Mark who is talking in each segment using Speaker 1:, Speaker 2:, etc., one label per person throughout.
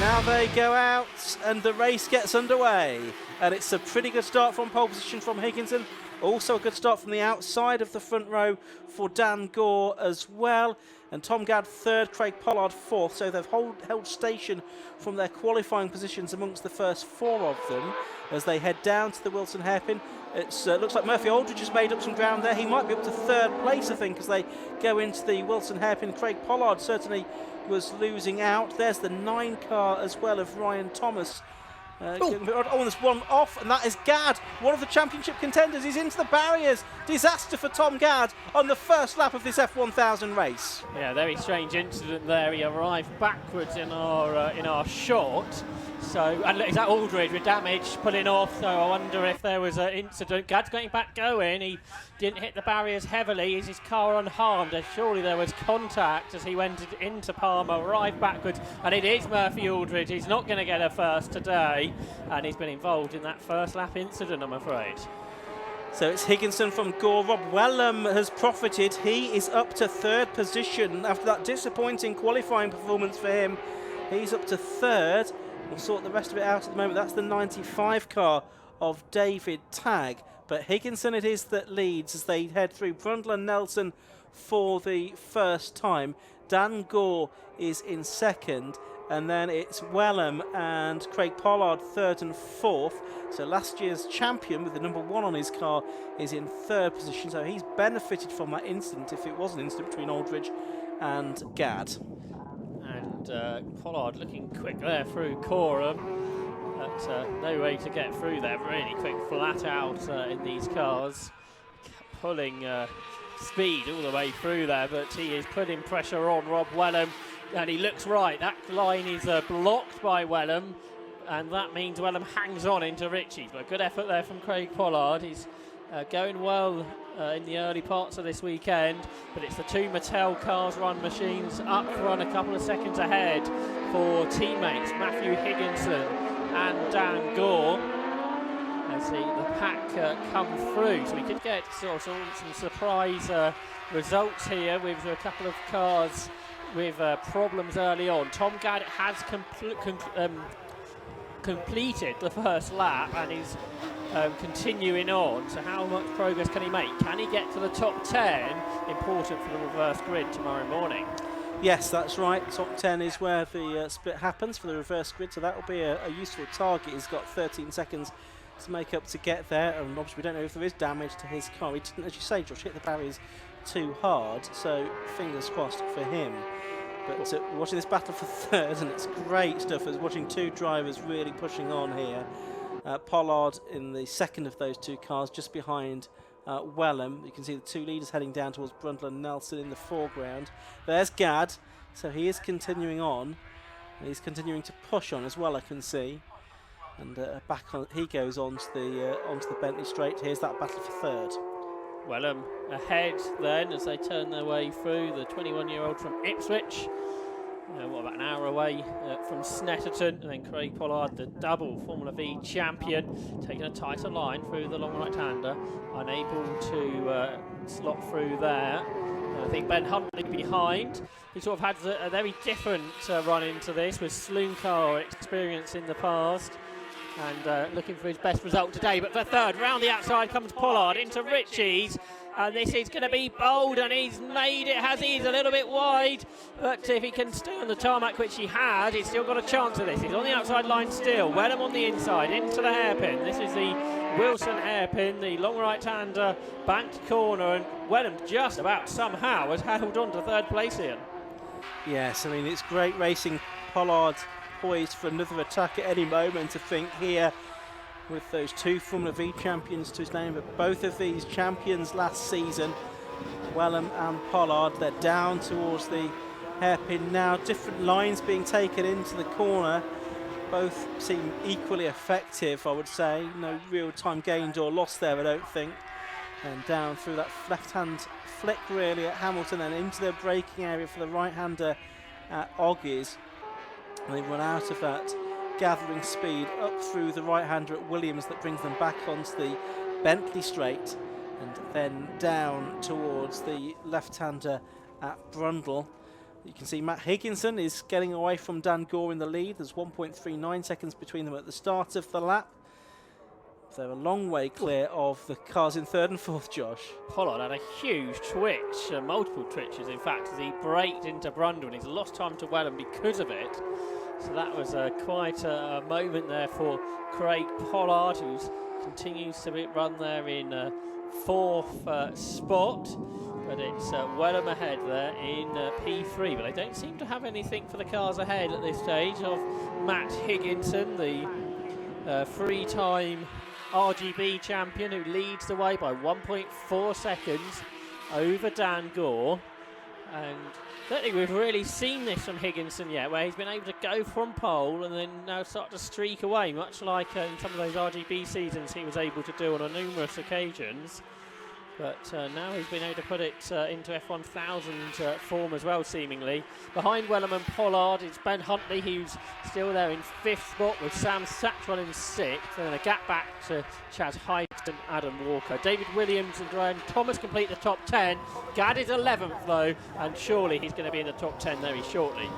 Speaker 1: now they go out and the race gets underway. And it's a pretty good start from pole position from Higginson. Also a good start from the outside of the front row for Dan Gore as well. And Tom Gadd third, Craig Pollard fourth. So they've held station from their qualifying positions amongst the first four of them as they head down to the Wilson hairpin. It looks like Murphy Aldridge has made up some ground there. He might be up to third place, I think, as they go into the Wilson hairpin. Craig Pollard certainly was losing out. There's the 9 car as well of Ryan Thomas. And there's one off, and that is Gadd, one of the championship contenders. He's into the barriers. Disaster for Tom Gadd on the first lap of this F1000 race.
Speaker 2: Yeah, very strange incident there. He arrived backwards in our short. So, and look, is that Aldridge with damage pulling off? So I wonder if there was an incident. Gadd's getting back going. He didn't hit the barriers heavily. Is his car unharmed? Surely there was contact as he went into Palmer, arrived backwards, and it is Murphy Aldridge. He's not going to get a first today, and he's been involved in that first lap incident, I'm afraid.
Speaker 1: So it's Higginson from Gore. Rob Wellham has profited. He is up to third position after that disappointing qualifying performance for him. He's up to third. We'll sort the rest of it out at the moment. That's the 95 car of David Tagg. But Higginson it is that leads as they head through Brundle and Nelson for the first time. Dan Gore is in second. And then it's Wellham and Craig Pollard third and fourth. So last year's champion with the number 1 on his car is in third position. So he's benefited from that incident, if it was an incident between Aldridge and Gadd.
Speaker 2: And Pollard looking quick there through Coram. But no way to get through there. Really quick, flat out in these cars. Pulling speed all the way through there, but he is putting pressure on Rob Wellham. And he looks right. That line is blocked by Wellham, and that means Wellham hangs on into Ritchie's. But a good effort there from Craig Pollard. He's going well in the early parts of this weekend, but it's the 2 Mattel Cars Run machines up front, a couple of seconds ahead for teammates Matthew Higginson and Dan Gore as the pack come through. So we could get sort of some surprise results here with a couple of cars with problems early on. Tom Gadd has completed the first lap and is continuing on. So how much progress can he make? Can he get to the top 10? Important for the reverse grid tomorrow morning.
Speaker 1: Yes, that's right. Top 10 is where the split happens for the reverse grid, so that will be a useful target. He's got 13 seconds to make up to get there, and obviously we don't know if there is damage to his car. He didn't, as you say, Josh, hit the barriers too hard, so fingers crossed for him. But we're watching this battle for third, and it's great stuff as watching 2 drivers really pushing on here. Pollard in the second of those 2 cars, just behind Wellham. You can see the 2 leaders heading down towards Brundle and Nelson in the foreground. There's Gadd, so he is continuing on. He's continuing to push on as well, I can see. And back on, he goes onto the Bentley straight. Here's that battle for third.
Speaker 2: Wellham ahead then as they turn their way through. The 21-year-old from Ipswich, what, about an hour away from Snetterton, and then Craig Pollard, the double Formula V champion, taking a tighter line through the long right-hander, unable to slot through there. I think Ben Huntley behind. He sort of had a very different run into this with Sloan car experience in the past. And looking for his best result today. But for third, round the outside comes Pollard into Ritchie's. And this is going to be bold, and he's made it, has he? He's a little bit wide. But if he can stay on the tarmac, which he had, he's still got a chance of this. He's on the outside line still. Wellham on the inside, into the hairpin. This is the Wilson hairpin, the long right-hander, banked corner. And Wellham just about somehow has held on to third place here.
Speaker 1: Yes, I mean, it's great racing. Pollard poised for another attack at any moment, I think, here with those 2 Formula V champions to his name. But both of these champions last season, Wellham and Pollard, they're down towards the hairpin now. Different lines being taken into the corner. Both seem equally effective, I would say. No real time gained or lost there, I don't think. And down through that left-hand flick really at Hamilton and into the braking area for the right-hander at Oggies. And they run out of that gathering speed up through the right-hander at Williams that brings them back onto the Bentley straight, and then down towards the left-hander at Brundle. You can see Matt Higginson is getting away from Dan Gore in the lead. There's 1.39 seconds between them at the start of the lap. They're a long way clear of the cars in third and fourth, Josh.
Speaker 2: Pollard had a huge twitch, multiple twitches in fact, as he braked into Brundle, and he's lost time to Wellham because of it. So that was quite a moment there for Craig Pollard, who continues to run there in fourth spot. But it's Wellham ahead there in P3. But they don't seem to have anything for the cars ahead at this stage of Matt Higginson, the three-time RGB champion, who leads the way by 1.4 seconds over Dan Gore. And I don't think we've really seen this from Higginson yet, where he's been able to go from pole and then now start to streak away, much like in some of those RGB seasons he was able to do on numerous occasions. But now he's been able to put it into F1000 form as well, seemingly. Behind Wellham and Pollard is Ben Huntley, who's still there in fifth spot, with Sam Satchwell in sixth, and then a gap back to Chaz Height and Adam Walker. David Williams and Graham Thomas complete the top 10. Gadd is 11th though, and surely he's going to be in the top 10 very shortly.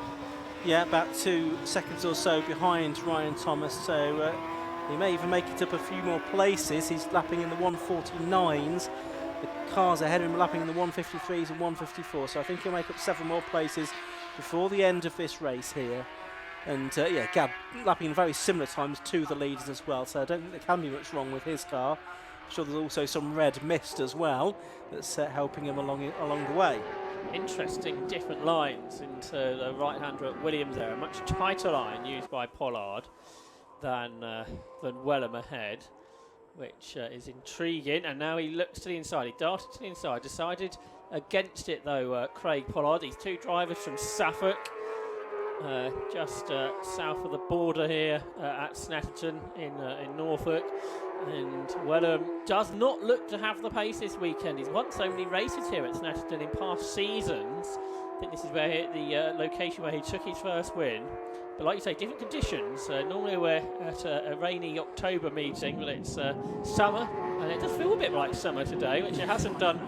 Speaker 1: Yeah, about 2 seconds or so behind Ryan Thomas, so he may even make it up a few more places. He's lapping in the 149s. The cars ahead of him lapping in the 153s and 154, so I think he'll make up 7 more places before the end of this race here. And yeah, Gadd lapping in very similar times to the leaders as well, so I don't think there can be much wrong with his car. I'm sure there's also some red mist as well that's helping him along the way.
Speaker 2: Interesting different lines into the right-hander at Williams there, a much tighter line used by Pollard than Wellham ahead, which is intriguing. And now he looks to the inside. He darted to the inside, decided against it though, Craig Pollard. These two drivers from Suffolk, just south of the border here at Snetterton in Norfolk. And Wellham does not look to have the pace this weekend. He's won so many races here at Snetterton in past seasons. I think this is where the location where he took his first win. But like you say, different conditions. Normally we're at a rainy October meeting, but it's summer, and it does feel a bit like summer today, which it hasn't done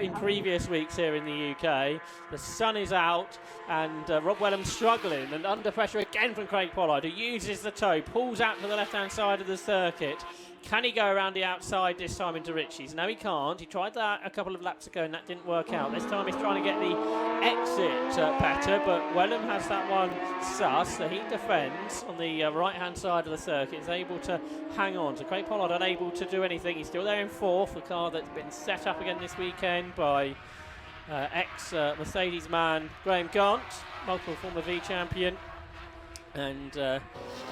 Speaker 2: in previous weeks here in the UK. The sun is out, and Rob Wellham struggling, and under pressure again from Craig Pollard, who uses the toe, pulls out to the left-hand side of the circuit. Can he go around the outside this time into Ritchie's? No, he can't. He tried that a couple of laps ago and that didn't work out. This time he's trying to get the exit better, but Wellham has that one sus, so he defends on the right-hand side of the circuit. He's able to hang on. So Craig Pollard unable to do anything. He's still there in fourth, the car that's been set up again this weekend by ex-Mercedes man Graham Gant, multiple former V champion, and a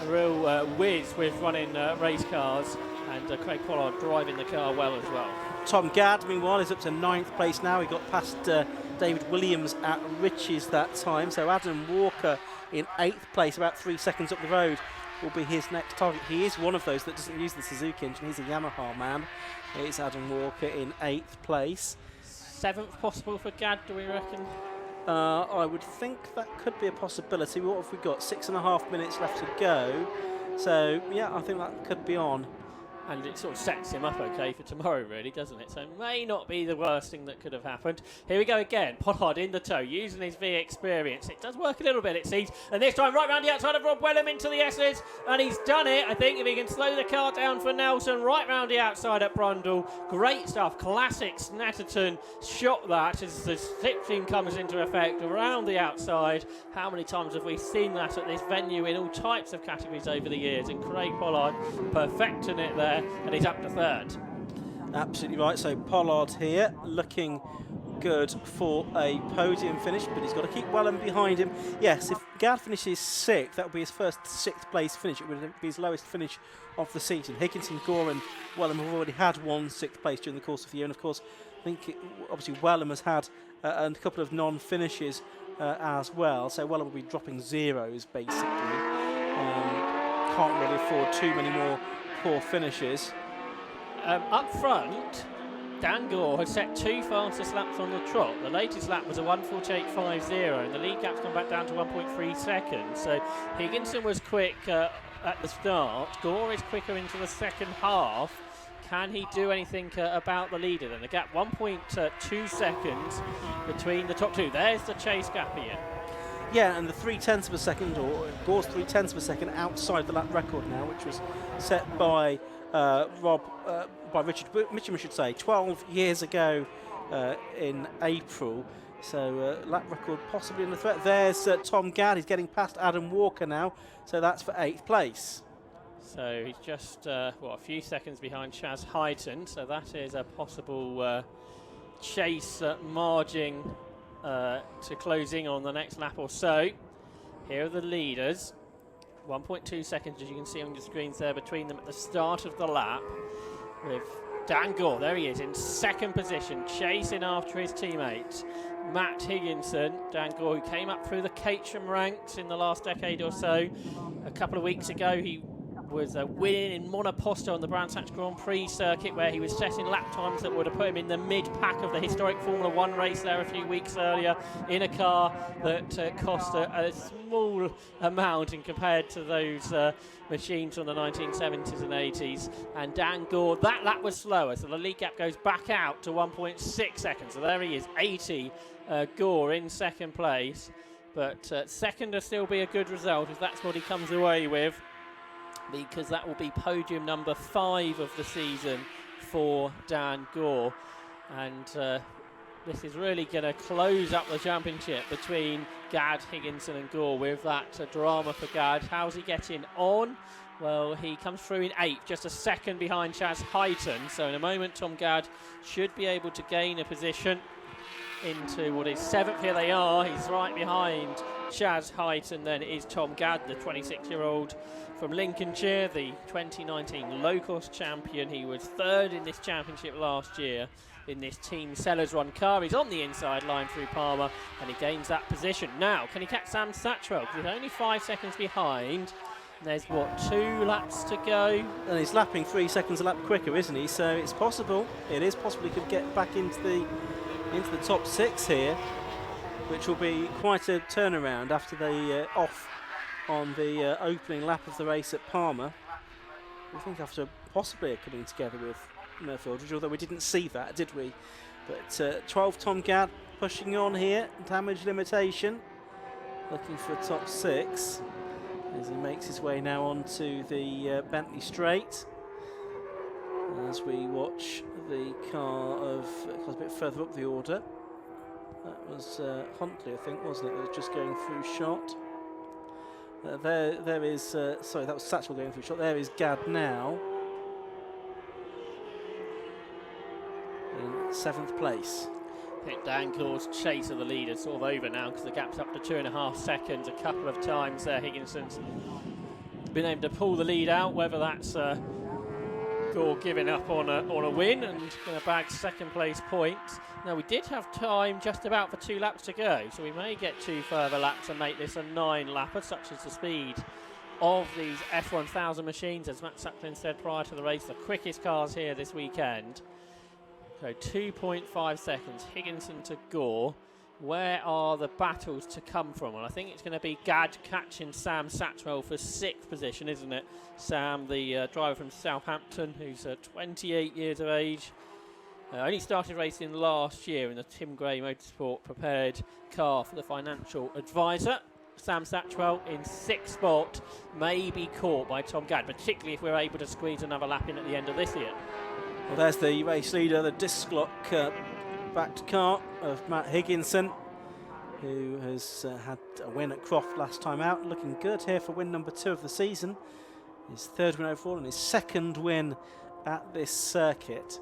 Speaker 2: real whiz with running race cars. And Craig Pollard driving the car well as well.
Speaker 1: Tom Gadd, meanwhile, is up to 9th place now. He got past David Williams at Ritchie's that time. So Adam Walker in 8th place, about 3 seconds up the road, will be his next target. He is one of those that doesn't use the Suzuki engine. He's a Yamaha man. It's Adam Walker in 8th place.
Speaker 2: 7th possible for Gadd, do we reckon?
Speaker 1: I would think that could be a possibility. What have we got? 6.5 minutes left to go. So, yeah, I think that could be on.
Speaker 2: And it sort of sets him up okay for tomorrow, really, doesn't it? So it may not be the worst thing that could have happened. Here we go again. Pollard in the tow, using his V experience. It does work a little bit, it seems. And this time, right round the outside of Rob Wellham into the S's. And he's done it, I think, if he can slow the car down for Nelson. Right round the outside at Brundle. Great stuff. Classic Snetterton shot that as the slipstream comes into effect around the outside. How many times have we seen that at this venue in all types of categories over the years? And Craig Pollard perfecting it there. And he's up to 3rd.
Speaker 1: Absolutely right. So Pollard here looking good for a podium finish, but he's got to keep Wellham behind him. Yes, if Gadd finishes 6th, that would be his first 6th place finish. It would be his lowest finish of the season. Higginson, Gore and Wellham have already had one 6th place during the course of the year, and of course I think obviously Wellham has had a couple of non-finishes as well, so Wellham will be dropping zeros basically. Can't really afford too many more poor finishes.
Speaker 2: Up front, Dan Gore has set 2 fastest laps on the trot. The latest lap was a 1:48.50, and the lead gap's gone back down to 1.3 seconds. So Higginson was quick at the start. Gore is quicker into the second half. Can he do anything about the leader then? The gap 1.2 seconds between the top two. There's the chase gap here.
Speaker 1: Yeah, and the 3/10 of a second, or Gore's 3/10 of a second outside the lap record now, which was set by Richard Mitchum, I should say, 12 years ago in April. So lap record possibly in the threat. There's Tom Gadd. He's getting past Adam Walker now, so that's for 8th place.
Speaker 2: So he's just a few seconds behind Chaz Hyton, so that is a possible chase margin to closing on the next lap or so. Here are the leaders. 1.2 seconds, as you can see on your screens there, between them at the start of the lap, with Dan Gore, there he is, in second position, chasing after his teammate Matt Higginson. Dan Gore, who came up through the Caterham ranks in the last decade or so. A couple of weeks ago, he was winning in Monoposto on the Brands Hatch Grand Prix circuit, where he was setting lap times that would have put him in the mid-pack of the historic Formula 1 race there a few weeks earlier, in a car that cost a small amount in compared to those machines from the 1970s and 80s. And Dan Gore, that lap was slower, so the lead gap goes back out to 1.6 seconds. So there he is, 80 Gore in second place. But second will still be a good result if that's what he comes away with, because that will be podium number 5 of the season for Dan Gore. And this is really going to close up the championship between Gadd, Higginson and Gore, with that drama for Gadd. How's he getting on? Well, he comes through in 8th, just a second behind Chaz Hyton. So in a moment, Tom Gadd should be able to gain a position into what is 7th. Here they are. He's right behind Chaz Hyton. Then it is Tom Gadd, the 26-year-old from Lincolnshire, the 2019 low-cost champion. He was 3rd in this championship last year in this Team Sellers Run car. He's on the inside line through Palmer, and he gains that position. Now, can he catch Sam Satchwell? Because he's only 5 seconds behind. And there's, 2 laps to go?
Speaker 1: And he's lapping 3 seconds a lap quicker, isn't he? So it's possible. It is possible he could get back into the top 6 here, which will be quite a turnaround after the off on the opening lap of the race at Palmer. I think after possibly coming together with Murphy Aldridge, although we didn't see that, did we? But 12 Tom Gadd pushing on here, damage limitation, looking for top 6 as he makes his way now onto the Bentley Straight. As we watch the car a bit further up the order. That was Huntley, I think, wasn't it? That was just going through shot. There is, sorry, that was Satchwell going through shot. There is Gadd now in 7th place.
Speaker 2: I think Dan Gore's chase of the lead is sort of over now, because the gap's up to 2.5 seconds a couple of times there. Higginson's been able to pull the lead out, whether that's Gore giving up on a win and going to bag second place points. Now, we did have time just about for 2 laps to go, so we may get 2 further laps and make this a 9-lapper, such as the speed of these F1000 machines, as Matt Suckling said prior to the race, the quickest cars here this weekend. So 2.5 seconds, Higginson to Gore. Where are the battles to come from? Well, I think it's going to be Gadd catching Sam Satchwell for 6th position, isn't it? Sam, the driver from Southampton, who's 28 years of age. Only started racing last year in the Tim Gray Motorsport prepared car for the Financial Advisor. Sam Satchwell in 6th spot, may be caught by Tom Gadd, particularly if we're able to squeeze another lap in at the end of this year.
Speaker 1: Well, there's the race leader, the disc lock backed car of Matt Higginson, who has had a win at Croft last time out. Looking good here for win number 2 of the season. His 3rd win overall and his 2nd win at this circuit.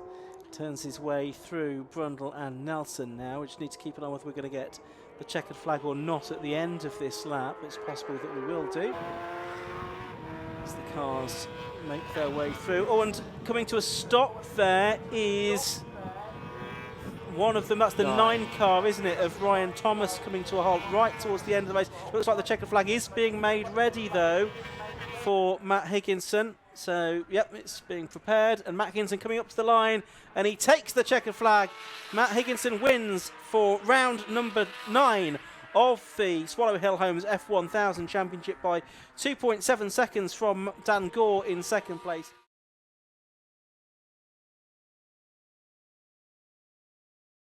Speaker 1: Turns his way through Brundle and Nelson now. We just need to keep an eye on whether we're going to get the checkered flag or not at the end of this lap. It's possible that we will do, as the cars make their way through. Oh, and coming to a stop there is one of them. That's the 9 car, isn't it, of Ryan Thomas, coming to a halt right towards the end of the race. Looks like the checkered flag is being made ready, though, for Matt Higginson. So, yep, it's being prepared, and Matt Higginson coming up to the line, and he takes the checkered flag. Matt Higginson wins for round number 9 of the Swallow Hill Homes F1000 Championship by 2.7 seconds from Dan Gore in 2nd place.